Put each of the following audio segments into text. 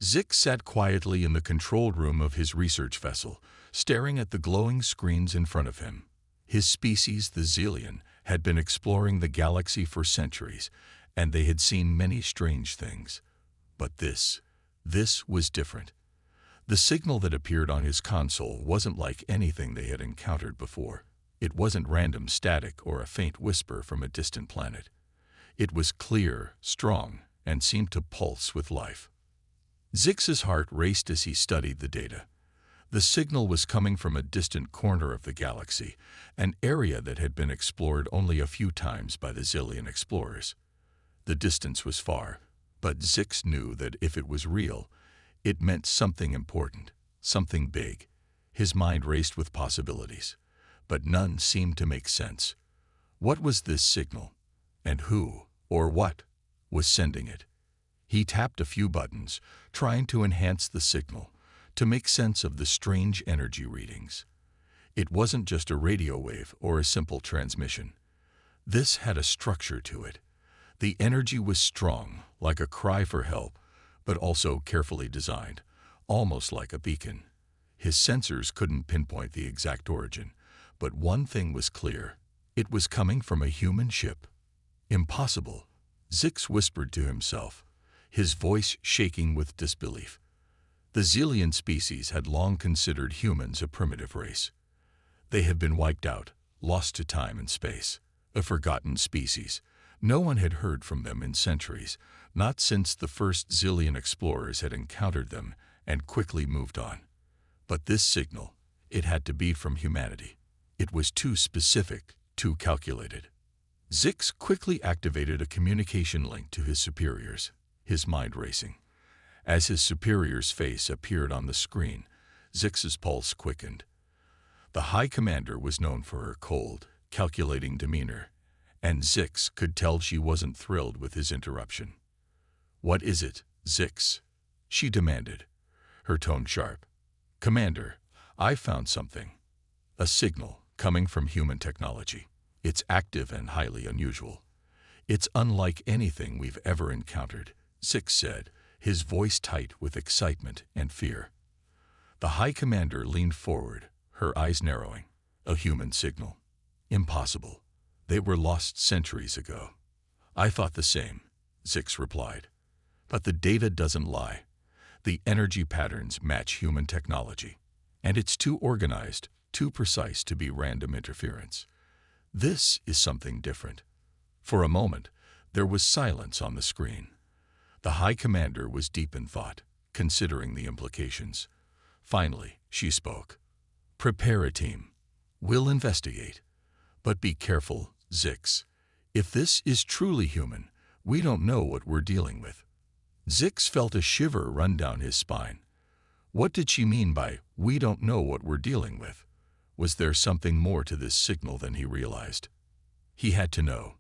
Zix sat quietly in the control room of his research vessel, staring at the glowing screens in front of him. His species, the Xelian, had been exploring the galaxy for centuries, and they had seen many strange things. But this was different. The signal that appeared on his console wasn't like anything they had encountered before. It wasn't random static or a faint whisper from a distant planet. It was clear, strong, and seemed to pulse with life. Zix's heart raced as he studied the data. The signal was coming from a distant corner of the galaxy, an area that had been explored only a few times by the Xelian explorers. The distance was far, but Zix knew that if it was real, it meant something important, something big. His mind raced with possibilities, but none seemed to make sense. What was this signal? And who, or what, was sending it? He tapped a few buttons, trying to enhance the signal, to make sense of the strange energy readings. It wasn't just a radio wave or a simple transmission. This had a structure to it. The energy was strong, like a cry for help, but also carefully designed, almost like a beacon. His sensors couldn't pinpoint the exact origin, but one thing was clear. It was coming from a human ship. Impossible, Zix whispered to himself, his voice shaking with disbelief. The Xelian species had long considered humans a primitive race. They had been wiped out, lost to time and space, a forgotten species. No one had heard from them in centuries, not since the first Xelian explorers had encountered them and quickly moved on. But this signal, it had to be from humanity. It was too specific, too calculated. Zix quickly activated a communication link to his superiors, his mind racing. As his superior's face appeared on the screen, Zix's pulse quickened. The High Commander was known for her cold, calculating demeanor, and Zix could tell she wasn't thrilled with his interruption. "What is it, Zix?" she demanded, her tone sharp. "Commander, I found something. A signal coming from human technology. It's active and highly unusual. It's unlike anything we've ever encountered," Zix said, his voice tight with excitement and fear. The High Commander leaned forward, her eyes narrowing. "A human signal? Impossible. They were lost centuries ago." "I thought the same," Zix replied. "But the data doesn't lie. The energy patterns match human technology, and it's too organized, too precise to be random interference. This is something different." For a moment, there was silence on the screen. The High Commander was deep in thought, considering the implications. Finally, she spoke. "Prepare a team. We'll investigate. But be careful, Zix. If this is truly human, we don't know what we're dealing with." Zix felt a shiver run down his spine. What did she mean by, "we don't know what we're dealing with"? Was there something more to this signal than he realized? He had to know.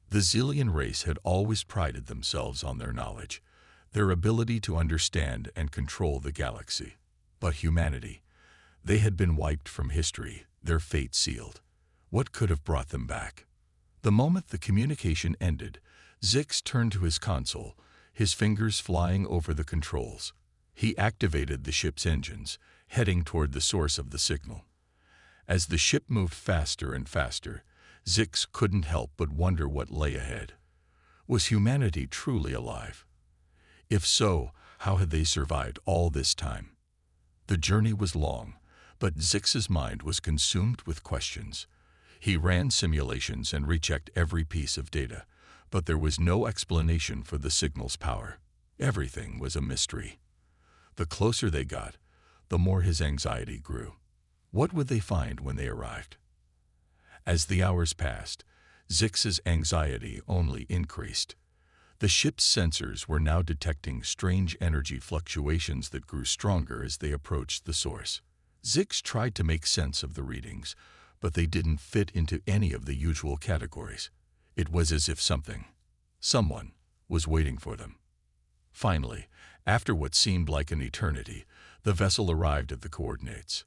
The Xelian race had always prided themselves on their knowledge, their ability to understand and control the galaxy. But humanity, they had been wiped from history, their fate sealed. What could have brought them back? The moment the communication ended, Zix turned to his console, his fingers flying over the controls. He activated the ship's engines, heading toward the source of the signal. As the ship moved faster and faster, Zix couldn't help but wonder what lay ahead. Was humanity truly alive? If so, how had they survived all this time? The journey was long, but Zix's mind was consumed with questions. He ran simulations and rechecked every piece of data, but there was no explanation for the signal's power. Everything was a mystery. The closer they got, the more his anxiety grew. What would they find when they arrived? As the hours passed, Zix's anxiety only increased. The ship's sensors were now detecting strange energy fluctuations that grew stronger as they approached the source. Zix tried to make sense of the readings, but they didn't fit into any of the usual categories. It was as if someone, was waiting for them. Finally, after what seemed like an eternity, the vessel arrived at the coordinates.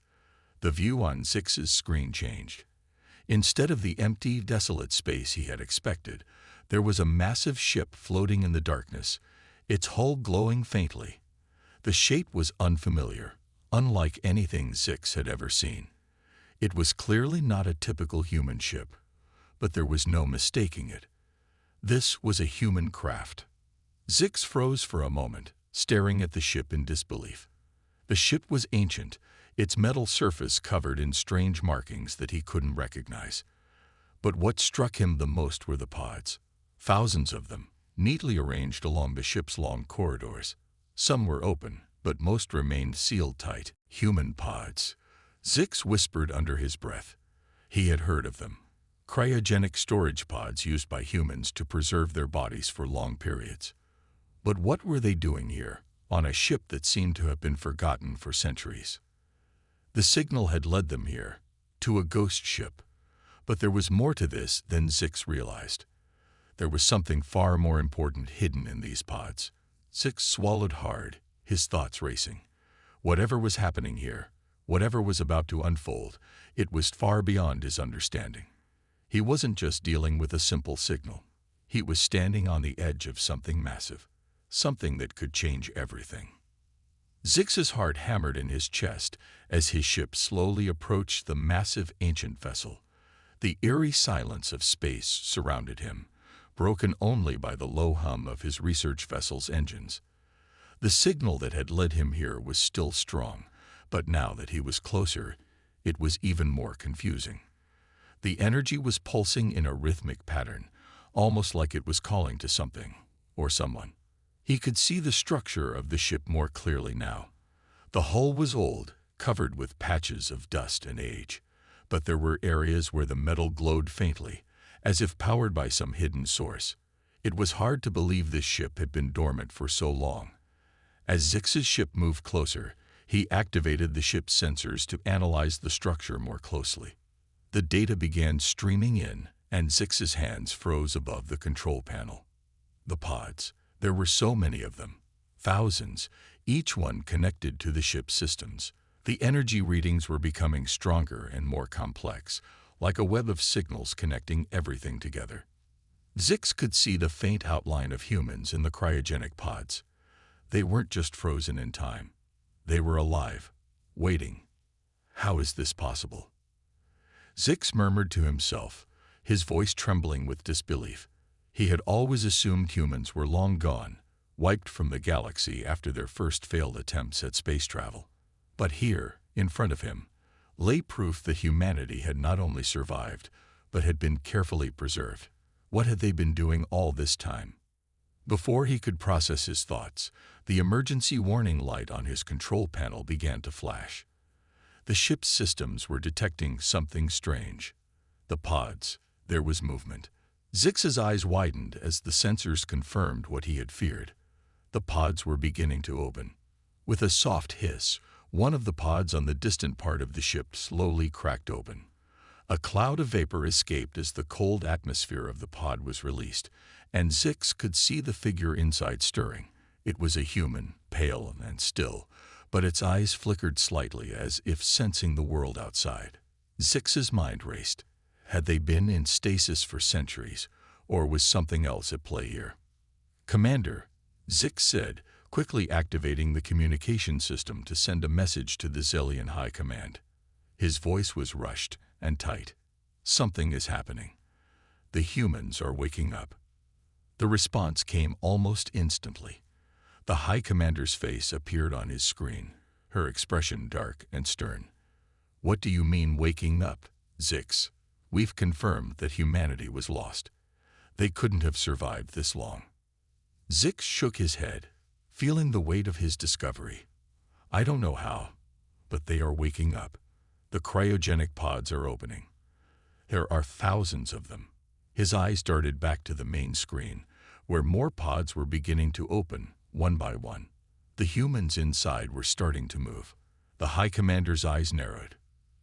The view on Zix's screen changed. Instead of the empty, desolate space he had expected, there was a massive ship floating in the darkness, its hull glowing faintly. The shape was unfamiliar, unlike anything Zix had ever seen. It was clearly not a typical human ship, but there was no mistaking it. This was a human craft. Zix froze for a moment, staring at the ship in disbelief. The ship was ancient, its metal surface covered in strange markings that he couldn't recognize. But what struck him the most were the pods. Thousands of them, neatly arranged along the ship's long corridors. Some were open, but most remained sealed tight. Human pods. Zix whispered under his breath. He had heard of them. Cryogenic storage pods used by humans to preserve their bodies for long periods. But what were they doing here, on a ship that seemed to have been forgotten for centuries? The signal had led them here, to a ghost ship. But there was more to this than Zix realized. There was something far more important hidden in these pods. Zix swallowed hard, his thoughts racing. Whatever was happening here, whatever was about to unfold, it was far beyond his understanding. He wasn't just dealing with a simple signal. He was standing on the edge of something massive, something that could change everything. Zix's heart hammered in his chest as his ship slowly approached the massive ancient vessel. The eerie silence of space surrounded him, broken only by the low hum of his research vessel's engines. The signal that had led him here was still strong, but now that he was closer, it was even more confusing. The energy was pulsing in a rhythmic pattern, almost like it was calling to something or someone. He could see the structure of the ship more clearly now. The hull was old, covered with patches of dust and age, but there were areas where the metal glowed faintly, as if powered by some hidden source. It was hard to believe this ship had been dormant for so long. As Zix's ship moved closer, he activated the ship's sensors to analyze the structure more closely. The data began streaming in, and Zix's hands froze above the control panel. The pods. There were so many of them. Thousands, each one connected to the ship's systems. The energy readings were becoming stronger and more complex, like a web of signals connecting everything together. Zix could see the faint outline of humans in the cryogenic pods. They weren't just frozen in time. They were alive, waiting. How is this possible? Zix murmured to himself, his voice trembling with disbelief. He had always assumed humans were long gone, wiped from the galaxy after their first failed attempts at space travel. But here, in front of him, lay proof that humanity had not only survived, but had been carefully preserved. What had they been doing all this time? Before he could process his thoughts, the emergency warning light on his control panel began to flash. The ship's systems were detecting something strange. The pods, there was movement. Zix's eyes widened as the sensors confirmed what he had feared. The pods were beginning to open. With a soft hiss, one of the pods on the distant part of the ship slowly cracked open. A cloud of vapor escaped as the cold atmosphere of the pod was released, and Zix could see the figure inside stirring. It was a human, pale and still, but its eyes flickered slightly as if sensing the world outside. Zix's mind raced. Had they been in stasis for centuries, or was something else at play here? "Commander," Zix said, quickly activating the communication system to send a message to the Zillion High Command. His voice was rushed and tight. "Something is happening. The humans are waking up." The response came almost instantly. The High Commander's face appeared on his screen, her expression dark and stern. "What do you mean waking up, Zix? We've confirmed that humanity was lost. They couldn't have survived this long." Zix shook his head, feeling the weight of his discovery. "I don't know how, but they are waking up. The cryogenic pods are opening. There are thousands of them." His eyes darted back to the main screen, where more pods were beginning to open, one by one. The humans inside were starting to move. The High Commander's eyes narrowed.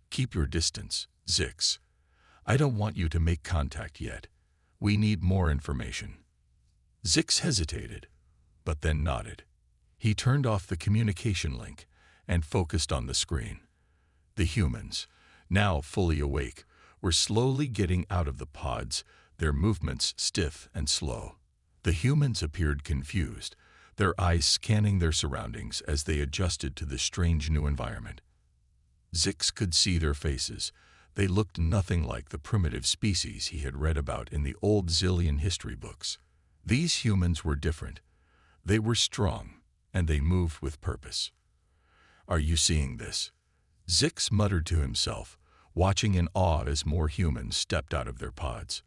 "Keep your distance, Zix. I don't want you to make contact yet. We need more information." Zix hesitated, but then nodded. He turned off the communication link and focused on the screen. The humans, now fully awake, were slowly getting out of the pods, their movements stiff and slow. The humans appeared confused, their eyes scanning their surroundings as they adjusted to this strange new environment. Zix could see their faces. They looked nothing like the primitive species he had read about in the old Zillion history books. These humans were different. They were strong, and they moved with purpose. "Are you seeing this?" Zix muttered to himself, watching in awe as more humans stepped out of their pods.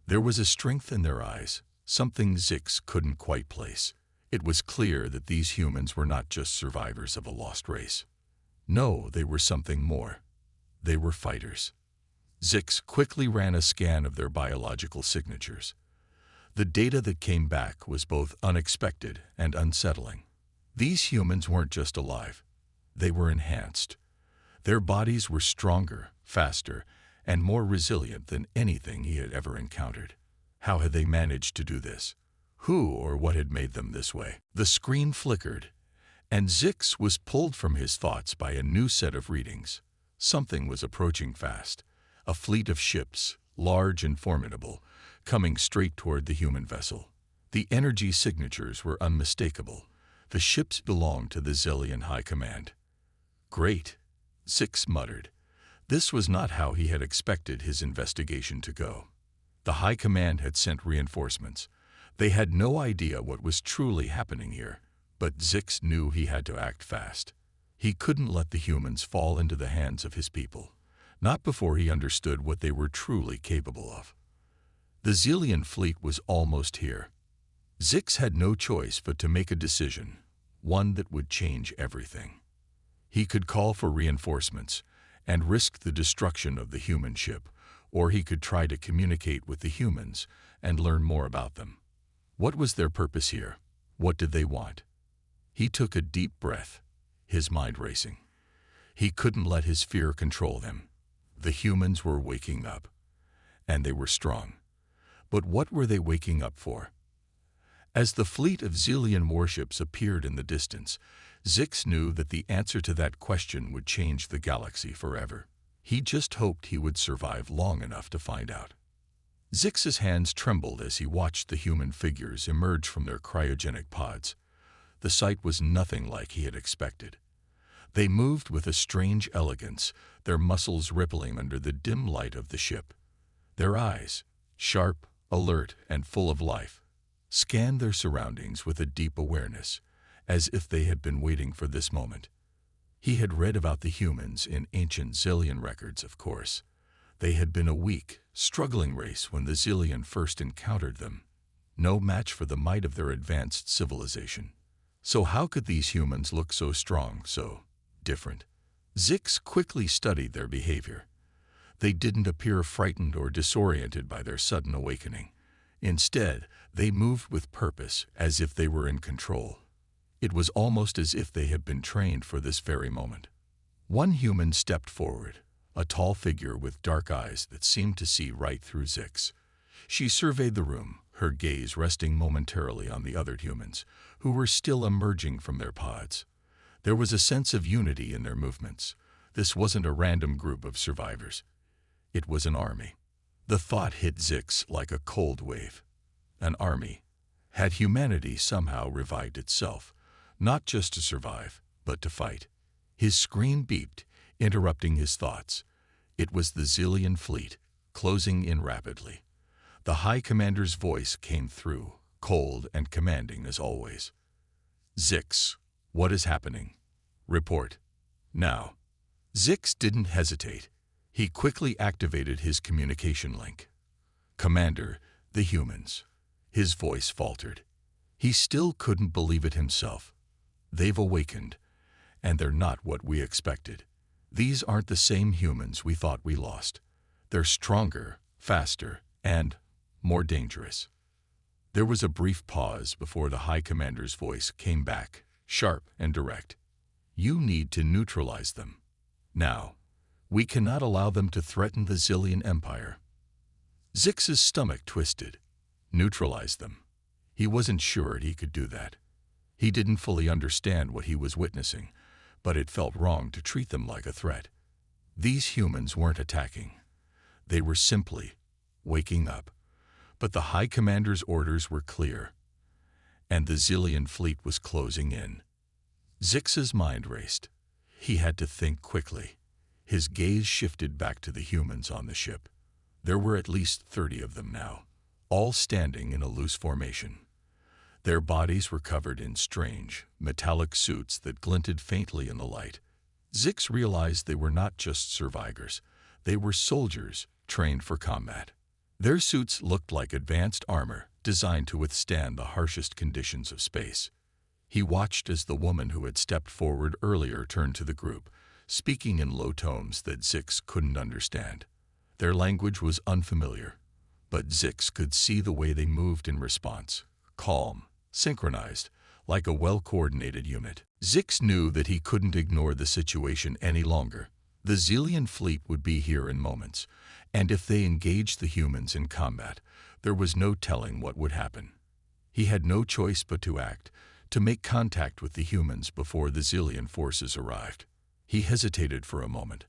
There was a strength in their eyes, something Zix couldn't quite place. It was clear that these humans were not just survivors of a lost race. No, they were something more. They were fighters. Zix quickly ran a scan of their biological signatures. The data that came back was both unexpected and unsettling. These humans weren't just alive. They were enhanced. Their bodies were stronger, faster, and more resilient than anything he had ever encountered. How had they managed to do this? Who or what had made them this way? The screen flickered, and Zix was pulled from his thoughts by a new set of readings. Something was approaching fast. A fleet of ships, large and formidable, coming straight toward the human vessel. The energy signatures were unmistakable. The ships belonged to the Zillion High Command. "Great," Zix muttered. This was not how he had expected his investigation to go. The High Command had sent reinforcements. They had no idea what was truly happening here, but Zix knew he had to act fast. He couldn't let the humans fall into the hands of his people, not before he understood what they were truly capable of. The Zillion fleet was almost here. Zix had no choice but to make a decision, one that would change everything. He could call for reinforcements and risk the destruction of the human ship, or he could try to communicate with the humans and learn more about them. What was their purpose here? What did they want? He took a deep breath, his mind racing. He couldn't let his fear control him. The humans were waking up, and they were strong. But what were they waking up for? As the fleet of Zillion warships appeared in the distance, Zix knew that the answer to that question would change the galaxy forever. He just hoped he would survive long enough to find out. Zix's hands trembled as he watched the human figures emerge from their cryogenic pods. The sight was nothing like he had expected. They moved with a strange elegance, their muscles rippling under the dim light of the ship. Their eyes, sharp, alert, and full of life, scanned their surroundings with a deep awareness, as if they had been waiting for this moment. He had read about the humans in ancient Zillion records, of course. They had been a weak, struggling race when the Zillion first encountered them. No match for the might of their advanced civilization. So how could these humans look so strong, so different? Zix quickly studied their behavior. They didn't appear frightened or disoriented by their sudden awakening. Instead, they moved with purpose, as if they were in control. It was almost as if they had been trained for this very moment. One human stepped forward, a tall figure with dark eyes that seemed to see right through Zix. She surveyed the room, her gaze resting momentarily on the other humans, who were still emerging from their pods. There was a sense of unity in their movements. This wasn't a random group of survivors. It was an army. The thought hit Zix like a cold wave. An army. Had humanity somehow revived itself, not just to survive, but to fight? His screen beeped, interrupting his thoughts. It was the Zillion fleet, closing in rapidly. The High Commander's voice came through, cold and commanding as always. "Zix, what is happening? Report. Now." Zix didn't hesitate. He quickly activated his communication link. "Commander, the humans." His voice faltered. He still couldn't believe it himself. "They've awakened, and they're not what we expected. These aren't the same humans we thought we lost. They're stronger, faster, and more dangerous." There was a brief pause before the High Commander's voice came back, sharp and direct. "You need to neutralize them. Now. We cannot allow them to threaten the Zillion Empire." Zix's stomach twisted. Neutralize them. He wasn't sure he could do that. He didn't fully understand what he was witnessing, but it felt wrong to treat them like a threat. These humans weren't attacking. They were simply waking up. But the High Commander's orders were clear. and the Zillion fleet was closing in. Zix's mind raced. He had to think quickly. His gaze shifted back to the humans on the ship. There were at least 30 of them now, all standing in a loose formation. Their bodies were covered in strange, metallic suits that glinted faintly in the light. Zix realized they were not just survivors. They were soldiers trained for combat. Their suits looked like advanced armor designed to withstand the harshest conditions of space. He watched as the woman who had stepped forward earlier turned to the group, speaking in low tones that Zix couldn't understand. Their language was unfamiliar, but Zix could see the way they moved in response, calm, synchronized, like a well-coordinated unit. Zix knew that he couldn't ignore the situation any longer. The Zillion fleet would be here in moments, and if they engaged the humans in combat, there was no telling what would happen. He had no choice but to act, to make contact with the humans before the Zillion forces arrived. He hesitated for a moment,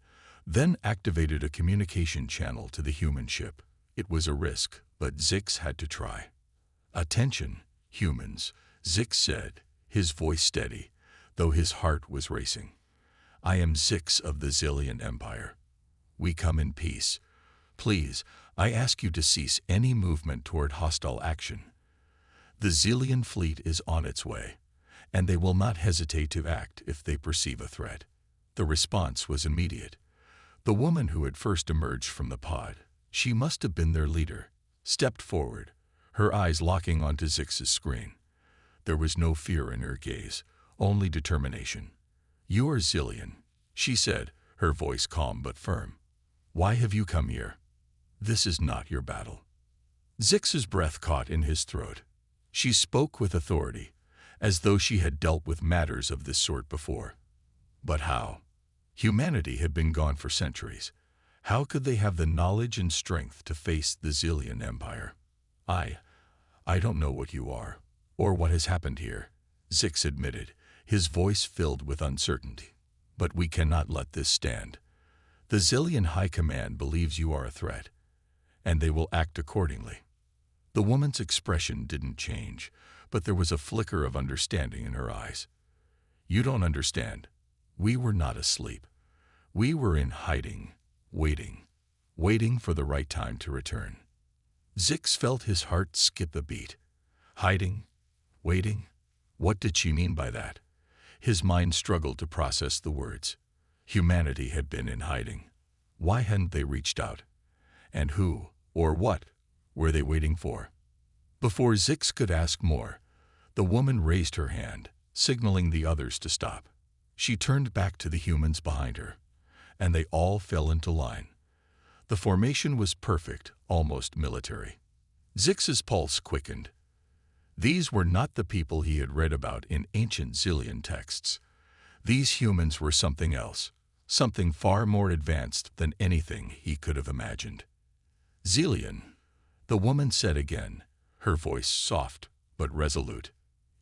then activated a communication channel to the human ship. It was a risk, but Zix had to try. "Attention, humans," Zix said, his voice steady, though his heart was racing. "I am Zix of the Zillion Empire. We come in peace. Please, I ask you to cease any movement toward hostile action. The Zillion fleet is on its way, and they will not hesitate to act if they perceive a threat." The response was immediate. The woman who had first emerged from the pod, she must have been their leader, stepped forward, her eyes locking onto Zix's screen. There was no fear in her gaze, only determination. "You are Zillion," she said, her voice calm but firm. "Why have you come here? This is not your battle." Zix's breath caught in his throat. She spoke with authority, as though she had dealt with matters of this sort before. But how? Humanity had been gone for centuries. How could they have the knowledge and strength to face the Zillion Empire? I don't know what you are, or what has happened here," Zix admitted, his voice filled with uncertainty. "But we cannot let this stand. The Zillion High Command believes you are a threat, and they will act accordingly." The woman's expression didn't change, but there was a flicker of understanding in her eyes. "You don't understand. We were not asleep. We were in hiding, waiting for the right time to return." Zix felt his heart skip a beat. Hiding? Waiting? What did she mean by that? His mind struggled to process the words. Humanity had been in hiding. Why hadn't they reached out? And who, or what, were they waiting for? Before Zix could ask more, the woman raised her hand, signaling the others to stop. She turned back to the humans behind her, and they all fell into line. The formation was perfect, almost military. Zix's pulse quickened. These were not the people he had read about in ancient Zillion texts. These humans were something else, something far more advanced than anything he could have imagined. "Zillion," the woman said again, her voice soft but resolute.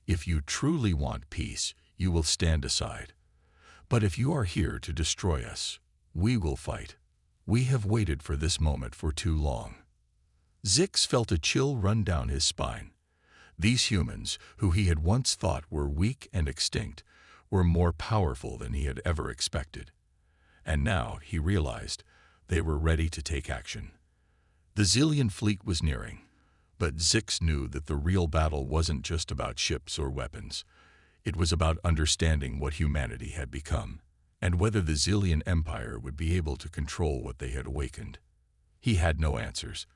"If you truly want peace, you will stand aside. But if you are here to destroy us, we will fight. We have waited for this moment for too long." Zix felt a chill run down his spine. These humans, who he had once thought were weak and extinct, were more powerful than he had ever expected. And now, he realized, they were ready to take action. The Zillion fleet was nearing, but Zix knew that the real battle wasn't just about ships or weapons. It was about understanding what humanity had become, and whether the Zillion Empire would be able to control what they had awakened. He had no answers,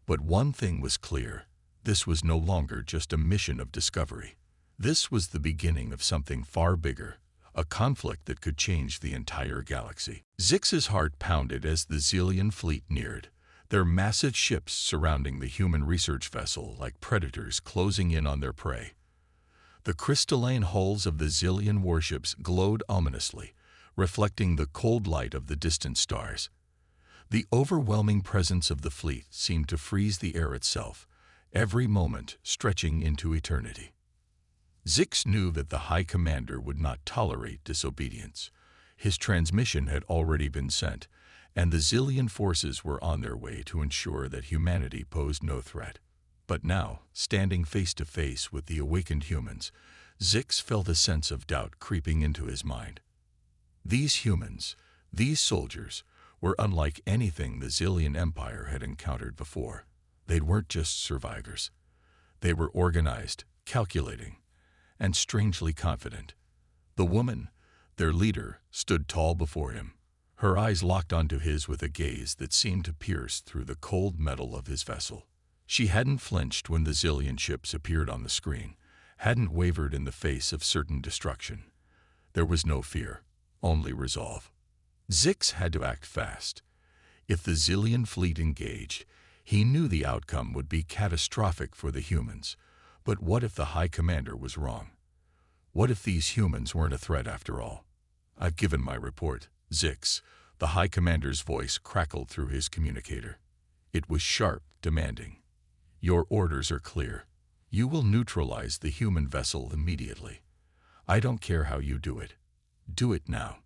but one thing was clear. This was no longer just a mission of discovery. This was the beginning of something far bigger, a conflict that could change the entire galaxy. Zix's heart pounded as the Zillion fleet neared, their massive ships surrounding the human research vessel like predators closing in on their prey. The crystalline hulls of the Zillion warships glowed ominously, reflecting the cold light of the distant stars. The overwhelming presence of the fleet seemed to freeze the air itself, every moment stretching into eternity. Zix knew that the High Commander would not tolerate disobedience. His transmission had already been sent, and the Zillion forces were on their way to ensure that humanity posed no threat. But now, standing face to face with the awakened humans, Zix felt a sense of doubt creeping into his mind. These humans, these soldiers, were unlike anything the Zillion Empire had encountered before. They weren't just survivors. They were organized, calculating, and strangely confident. The woman, their leader, stood tall before him, her eyes locked onto his with a gaze that seemed to pierce through the cold metal of his vessel. She hadn't flinched when the Zillion ships appeared on the screen, hadn't wavered in the face of certain destruction. There was no fear, only resolve. Zix had to act fast. If the Zillion fleet engaged, he knew the outcome would be catastrophic for the humans. But what if the High Commander was wrong? What if these humans weren't a threat after all? I've given my report, Zix. The High Commander's voice crackled through his communicator. It was sharp, demanding. Your orders are clear. You will neutralize the human vessel immediately. I don't care how you do it. Do it now.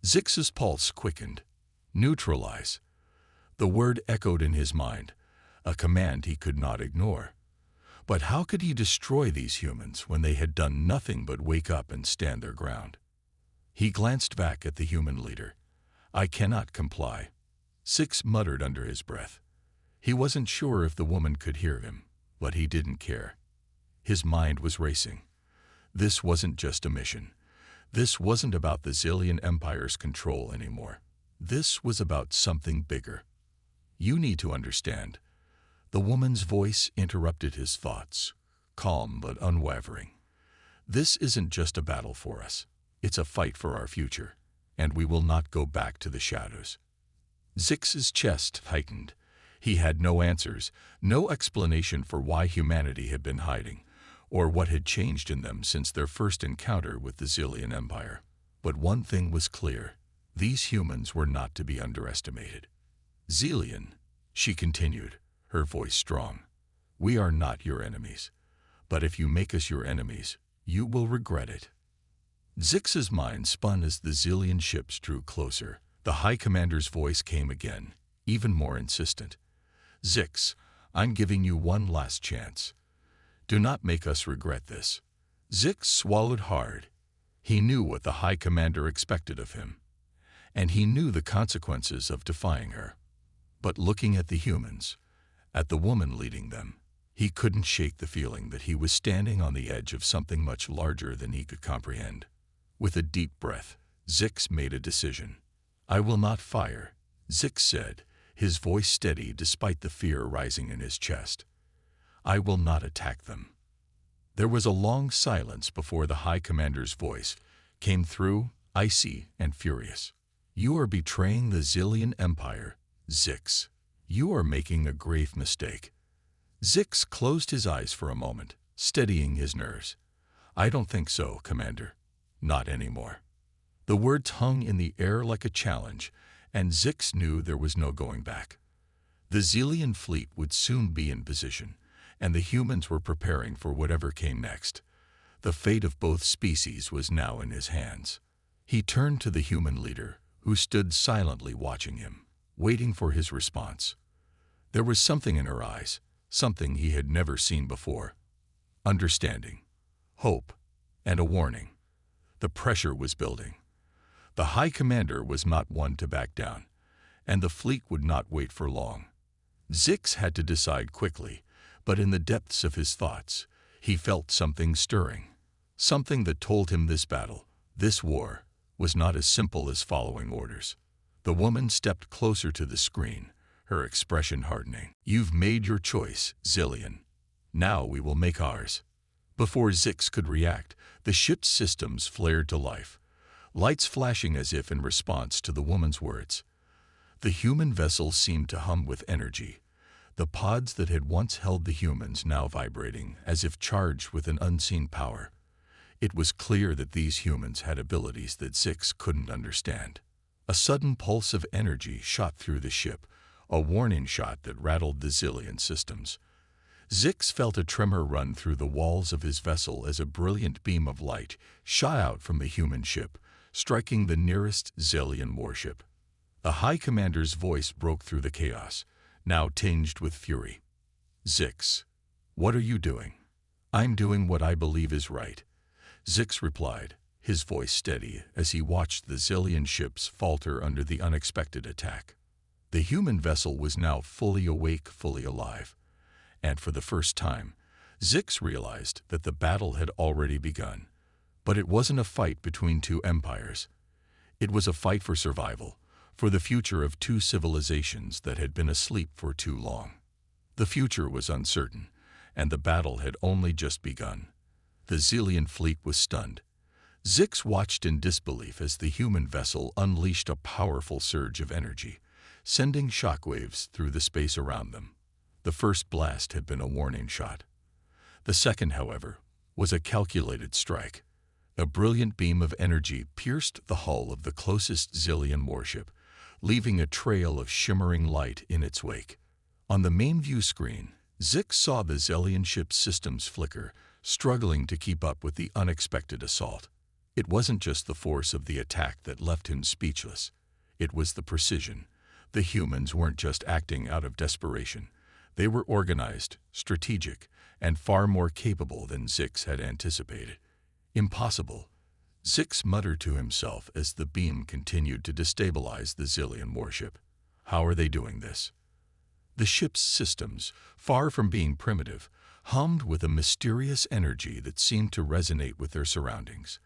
Zix's pulse quickened. Neutralize. The word echoed in his mind, a command he could not ignore. But how could he destroy these humans when they had done nothing but wake up and stand their ground? He glanced back at the human leader. I cannot comply. Zix muttered under his breath. He wasn't sure if the woman could hear him, but he didn't care. His mind was racing. This wasn't just a mission. This wasn't about the Zillion Empire's control anymore. This was about something bigger. You need to understand. The woman's voice interrupted his thoughts, calm but unwavering. This isn't just a battle for us. It's a fight for our future, and we will not go back to the shadows. Zix's chest tightened. He had no answers, no explanation for why humanity had been hiding, or what had changed in them since their first encounter with the Zillion Empire. But one thing was clear. These humans were not to be underestimated. Zillion, she continued, her voice strong. We are not your enemies. But if you make us your enemies, you will regret it. Zix's mind spun as the Zillion ships drew closer. The High Commander's voice came again, even more insistent. Zix, I'm giving you one last chance. Do not make us regret this. Zix swallowed hard. He knew what the High Commander expected of him, and he knew the consequences of defying her. But looking at the humans, at the woman leading them, he couldn't shake the feeling that he was standing on the edge of something much larger than he could comprehend. With a deep breath, Zix made a decision. I will not fire, Zix said, his voice steady despite the fear rising in his chest. I will not attack them. There was a long silence before the High Commander's voice came through, icy and furious. You are betraying the Zillion Empire, Zix. You are making a grave mistake. Zix closed his eyes for a moment, steadying his nerves. I don't think so, Commander. Not anymore. The words hung in the air like a challenge, and Zix knew there was no going back. The Zillion fleet would soon be in position, and the humans were preparing for whatever came next. The fate of both species was now in his hands. He turned to the human leader, who stood silently watching him, waiting for his response. There was something in her eyes, something he had never seen before. Understanding, hope, and a warning. The pressure was building. The High Commander was not one to back down, and the fleet would not wait for long. Zix had to decide quickly, but in the depths of his thoughts, he felt something stirring. Something that told him this battle, this war, was not as simple as following orders. The woman stepped closer to the screen, her expression hardening. You've made your choice, Zillion. Now we will make ours. Before Zix could react, the ship's systems flared to life, lights flashing as if in response to the woman's words. The human vessel seemed to hum with energy, the pods that had once held the humans now vibrating as if charged with an unseen power. It was clear that these humans had abilities that Zix couldn't understand. A sudden pulse of energy shot through the ship, a warning shot that rattled the Zillion systems. Zix felt a tremor run through the walls of his vessel as a brilliant beam of light shot out from the human ship, striking the nearest Zillion warship. The High Commander's voice broke through the chaos, now tinged with fury. Zix, "What are you doing?" "I'm doing what I believe is right," Zix replied, his voice steady as he watched the Zillion ships falter under the unexpected attack. The human vessel was now fully awake, fully alive, and for the first time, Zix realized that the battle had already begun. But it wasn't a fight between two empires. It was a fight for survival, for the future of two civilizations that had been asleep for too long. The future was uncertain, and the battle had only just begun. The Zillion fleet was stunned. Zix watched in disbelief as the human vessel unleashed a powerful surge of energy, sending shockwaves through the space around them. The first blast had been a warning shot. The second, however, was a calculated strike. A brilliant beam of energy pierced the hull of the closest Zillion warship, leaving a trail of shimmering light in its wake. On the main view screen, Zix saw the Zillion ship's systems flicker, struggling to keep up with the unexpected assault. It wasn't just the force of the attack that left him speechless. It was the precision. The humans weren't just acting out of desperation. They were organized, strategic, and far more capable than Zix had anticipated. "Impossible," Zix muttered to himself as the beam continued to destabilize the Zillion warship. "How are they doing this?" The ship's systems, far from being primitive, hummed with a mysterious energy that seemed to resonate with their surroundings.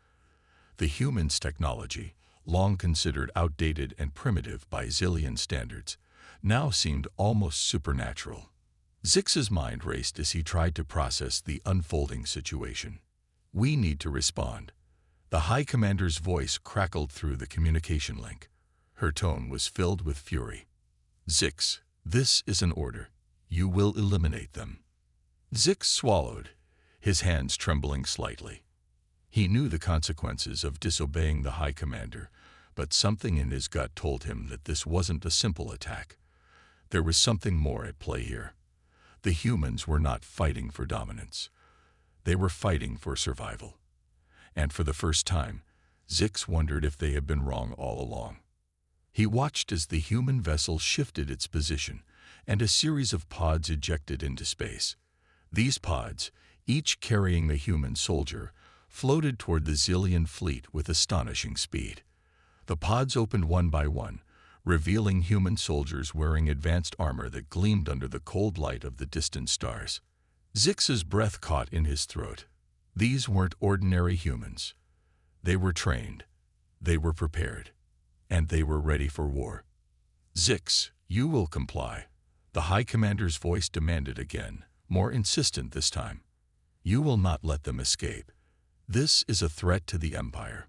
The humans' technology, long considered outdated and primitive by Zillion standards, now seemed almost supernatural. Zix's mind raced as he tried to process the unfolding situation. "We need to respond." The High Commander's voice crackled through the communication link. Her tone was filled with fury. "Zix, this is an order. You will eliminate them." Zix swallowed, his hands trembling slightly. He knew the consequences of disobeying the High Commander, but something in his gut told him that this wasn't a simple attack. There was something more at play here. The humans were not fighting for dominance. They were fighting for survival. And for the first time, Zix wondered if they had been wrong all along. He watched as the human vessel shifted its position, and a series of pods ejected into space. These pods, each carrying a human soldier, floated toward the Zillion fleet with astonishing speed. The pods opened one by one, revealing human soldiers wearing advanced armor that gleamed under the cold light of the distant stars. Zix's breath caught in his throat. These weren't ordinary humans. They were trained, they were prepared, and they were ready for war. "Zix, you will comply," the High Commander's voice demanded again, more insistent this time. "You will not let them escape. This is a threat to the Empire."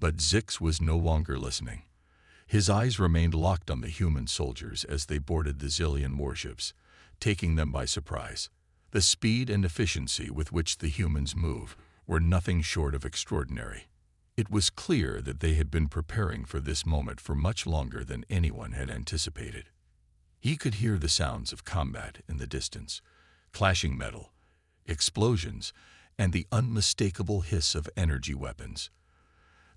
But Zix was no longer listening. His eyes remained locked on the human soldiers as they boarded the Zillion warships, taking them by surprise. The speed and efficiency with which the humans moved were nothing short of extraordinary. It was clear that they had been preparing for this moment for much longer than anyone had anticipated. He could hear the sounds of combat in the distance, clashing metal, explosions, and the unmistakable hiss of energy weapons.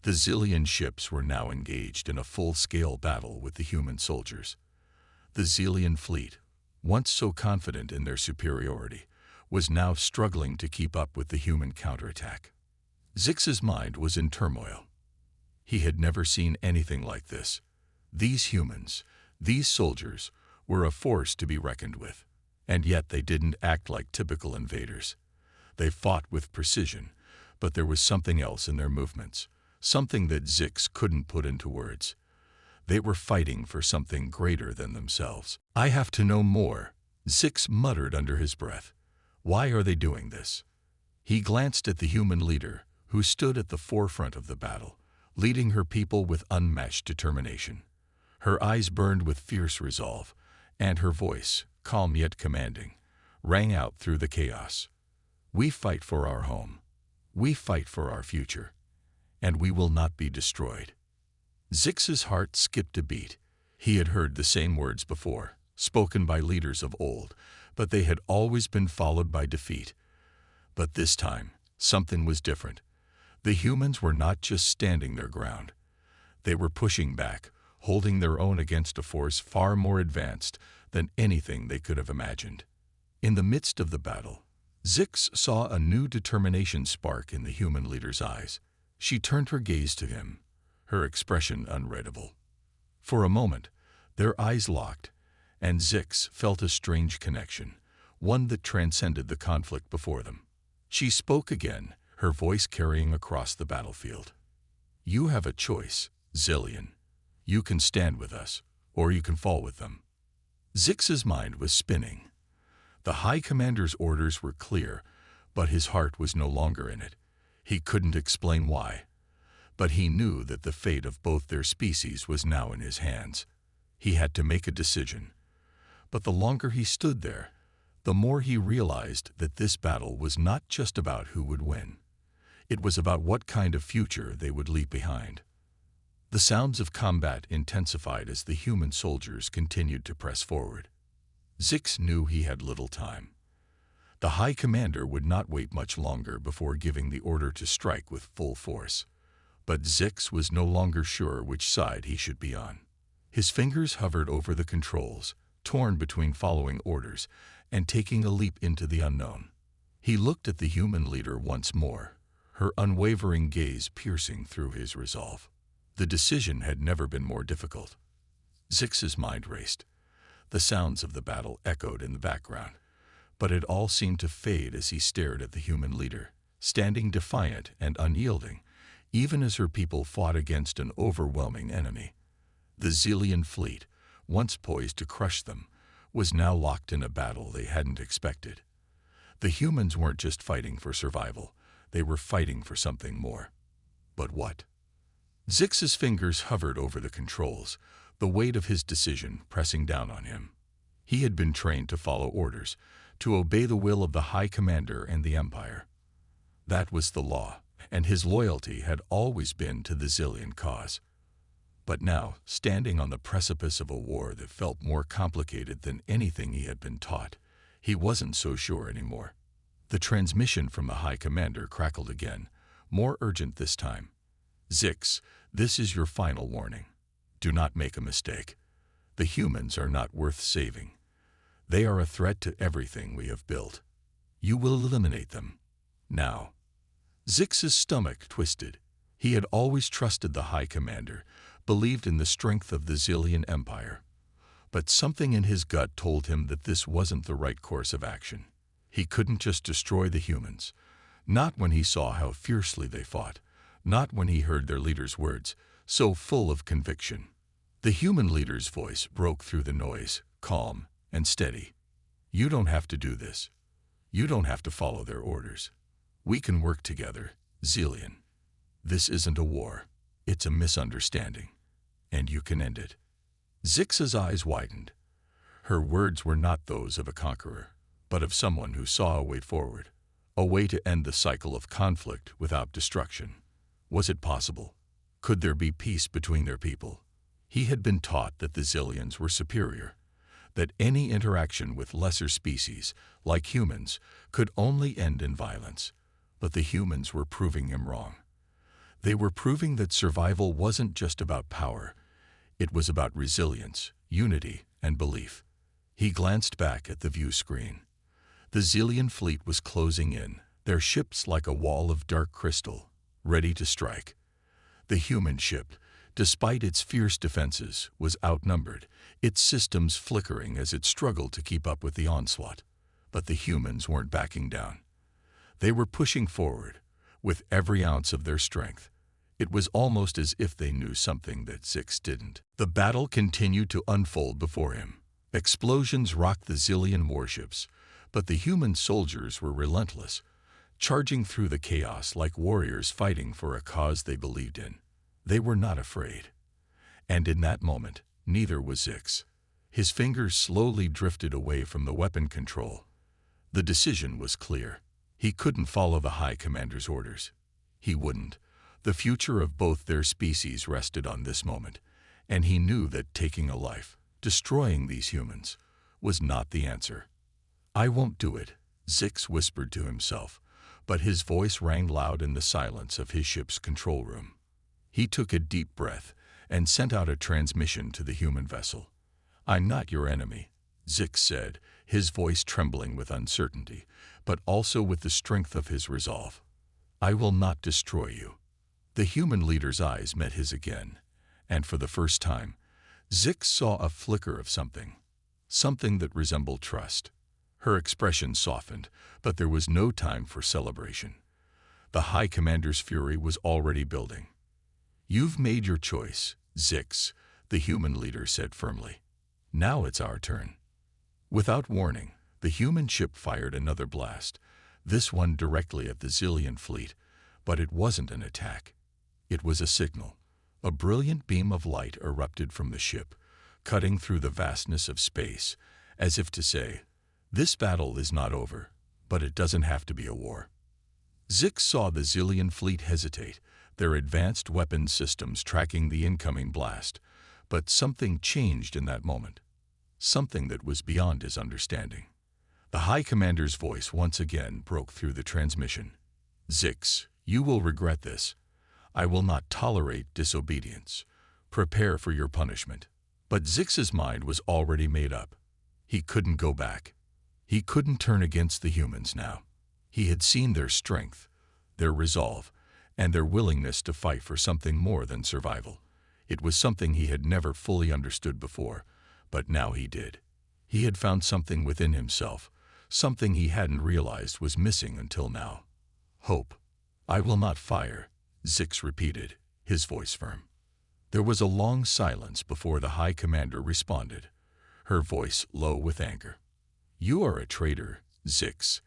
The Zillion ships were now engaged in a full-scale battle with the human soldiers. The Zillion fleet, once so confident in their superiority, was now struggling to keep up with the human counterattack. Zix's mind was in turmoil. He had never seen anything like this. These humans, these soldiers, were a force to be reckoned with, and yet they didn't act like typical invaders. They fought with precision, but there was something else in their movements, something that Zix couldn't put into words. They were fighting for something greater than themselves. "I have to know more," Zix muttered under his breath. "Why are they doing this?" He glanced at the human leader, who stood at the forefront of the battle, leading her people with unmatched determination. Her eyes burned with fierce resolve, and her voice, calm yet commanding, rang out through the chaos. "We fight for our home. We fight for our future. And we will not be destroyed." Zix's heart skipped a beat. He had heard the same words before, spoken by leaders of old, but they had always been followed by defeat. But this time, something was different. The humans were not just standing their ground. They were pushing back, holding their own against a force far more advanced than anything they could have imagined. In the midst of the battle, Zix saw a new determination spark in the human leader's eyes. She turned her gaze to him, her expression unreadable. For a moment, their eyes locked, and Zix felt a strange connection, one that transcended the conflict before them. She spoke again, her voice carrying across the battlefield. "You have a choice, Zillion. You can stand with us, or you can fall with them." Zix's mind was spinning. The High Commander's orders were clear, but his heart was no longer in it. He couldn't explain why, but he knew that the fate of both their species was now in his hands. He had to make a decision. But the longer he stood there, the more he realized that this battle was not just about who would win. It was about what kind of future they would leave behind. The sounds of combat intensified as the human soldiers continued to press forward. Zix knew he had little time. The High Commander would not wait much longer before giving the order to strike with full force. But Zix was no longer sure which side he should be on. His fingers hovered over the controls, torn between following orders and taking a leap into the unknown. He looked at the human leader once more, her unwavering gaze piercing through his resolve. The decision had never been more difficult. Zix's mind raced. The sounds of the battle echoed in the background, but it all seemed to fade as he stared at the human leader, standing defiant and unyielding, even as her people fought against an overwhelming enemy. The Zillion fleet, once poised to crush them, was now locked in a battle they hadn't expected. The humans weren't just fighting for survival, they were fighting for something more. But what? Zix's fingers hovered over the controls, the weight of his decision pressing down on him. He had been trained to follow orders, to obey the will of the High Commander and the Empire. That was the law, and his loyalty had always been to the Zillion cause. But now, standing on the precipice of a war that felt more complicated than anything he had been taught, he wasn't so sure anymore. The transmission from the High Commander crackled again, more urgent this time. "Zix, this is your final warning. Do not make a mistake. The humans are not worth saving. They are a threat to everything we have built. You will eliminate them. Now." Zix's stomach twisted. He had always trusted the High Commander, believed in the strength of the Zillion Empire. But something in his gut told him that this wasn't the right course of action. He couldn't just destroy the humans, not when he saw how fiercely they fought, not when he heard their leader's words, so full of conviction. The human leader's voice broke through the noise, calm and steady. "You don't have to do this. You don't have to follow their orders. We can work together, Zillion. This isn't a war. It's a misunderstanding, and you can end it." Zix's eyes widened. Her words were not those of a conqueror, but of someone who saw a way forward, a way to end the cycle of conflict without destruction. Was it possible? Could there be peace between their people? He had been taught that the Zillions were superior, that any interaction with lesser species, like humans, could only end in violence. But the humans were proving him wrong. They were proving that survival wasn't just about power. It was about resilience, unity, and belief. He glanced back at the view screen. The Zillion fleet was closing in, their ships like a wall of dark crystal, ready to strike. The human ship, despite its fierce defenses, was outnumbered, its systems flickering as it struggled to keep up with the onslaught. But the humans weren't backing down. They were pushing forward, with every ounce of their strength. It was almost as if they knew something that Zix didn't. The battle continued to unfold before him. Explosions rocked the Zillion warships, but the human soldiers were relentless, charging through the chaos like warriors fighting for a cause they believed in. They were not afraid. And in that moment, neither was Zix. His fingers slowly drifted away from the weapon control. The decision was clear. He couldn't follow the High Commander's orders. He wouldn't. The future of both their species rested on this moment, and he knew that taking a life, destroying these humans, was not the answer. "I won't do it," Zix whispered to himself, but his voice rang loud in the silence of his ship's control room. He took a deep breath and sent out a transmission to the human vessel. "I'm not your enemy, Zix said, his voice trembling with uncertainty, but also with the strength of his resolve. I will not destroy you. The human leader's eyes met his again, and for the first time, Zix saw a flicker of something that resembled trust. Her expression softened, but there was no time for celebration. The High Commander's fury was already building. You've made your choice, Zix, the human leader said firmly. Now it's our turn. Without warning, the human ship fired another blast, this one directly at the Zillion fleet, but it wasn't an attack. It was a signal. A brilliant beam of light erupted from the ship, cutting through the vastness of space, as if to say, this battle is not over, but it doesn't have to be a war. Zix saw the Zillion fleet hesitate, their advanced weapons systems tracking the incoming blast, but something changed in that moment. Something that was beyond his understanding. The High Commander's voice once again broke through the transmission. Zix, you will regret this. I will not tolerate disobedience. Prepare for your punishment. But Zix's mind was already made up. He couldn't go back. He couldn't turn against the humans now. He had seen their strength, their resolve, and their willingness to fight for something more than survival. It was something he had never fully understood before, but now he did. He had found something within himself, something he hadn't realized was missing until now. Hope. I will not fire, Zix repeated, his voice firm. There was a long silence before the High Commander responded, her voice low with anger. You are a traitor, Zix,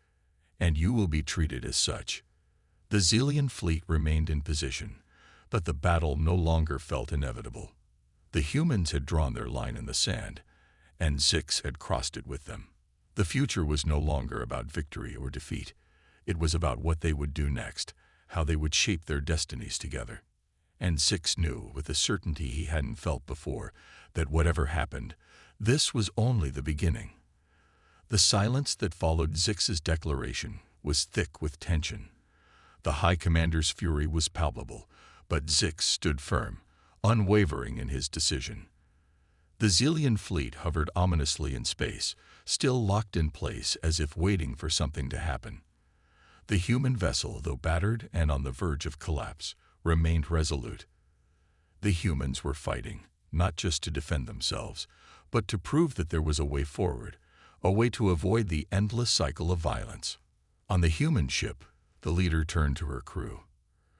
and you will be treated as such. The Zillion fleet remained in position, but the battle no longer felt inevitable. The humans had drawn their line in the sand, and Zix had crossed it with them. The future was no longer about victory or defeat. It was about what they would do next, how they would shape their destinies together. And Zix knew, with a certainty he hadn't felt before, that whatever happened, this was only the beginning. The silence that followed Zix's declaration was thick with tension. The High Commander's fury was palpable, but Zix stood firm, unwavering in his decision. The Zillion fleet hovered ominously in space, still locked in place as if waiting for something to happen. The human vessel, though battered and on the verge of collapse, remained resolute. The humans were fighting, not just to defend themselves, but to prove that there was a way forward, a way to avoid the endless cycle of violence. On the human ship, the leader turned to her crew.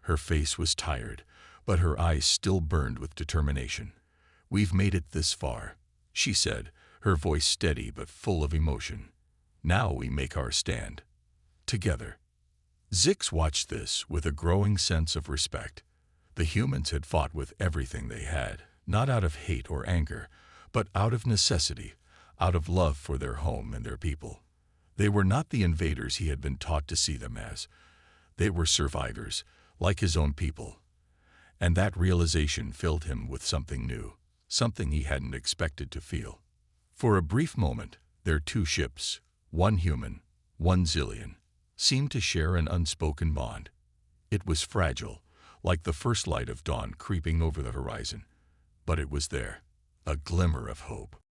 Her face was tired, but her eyes still burned with determination. We've made it this far, she said, her voice steady but full of emotion. Now we make our stand. Together. Zix watched this with a growing sense of respect. The humans had fought with everything they had, not out of hate or anger, but out of necessity, out of love for their home and their people. They were not the invaders he had been taught to see them as. They were survivors, like his own people. And that realization filled him with something new, something he hadn't expected to feel. For a brief moment, their two ships, one human, one Zillion, seemed to share an unspoken bond. It was fragile, like the first light of dawn creeping over the horizon, but it was there, a glimmer of hope.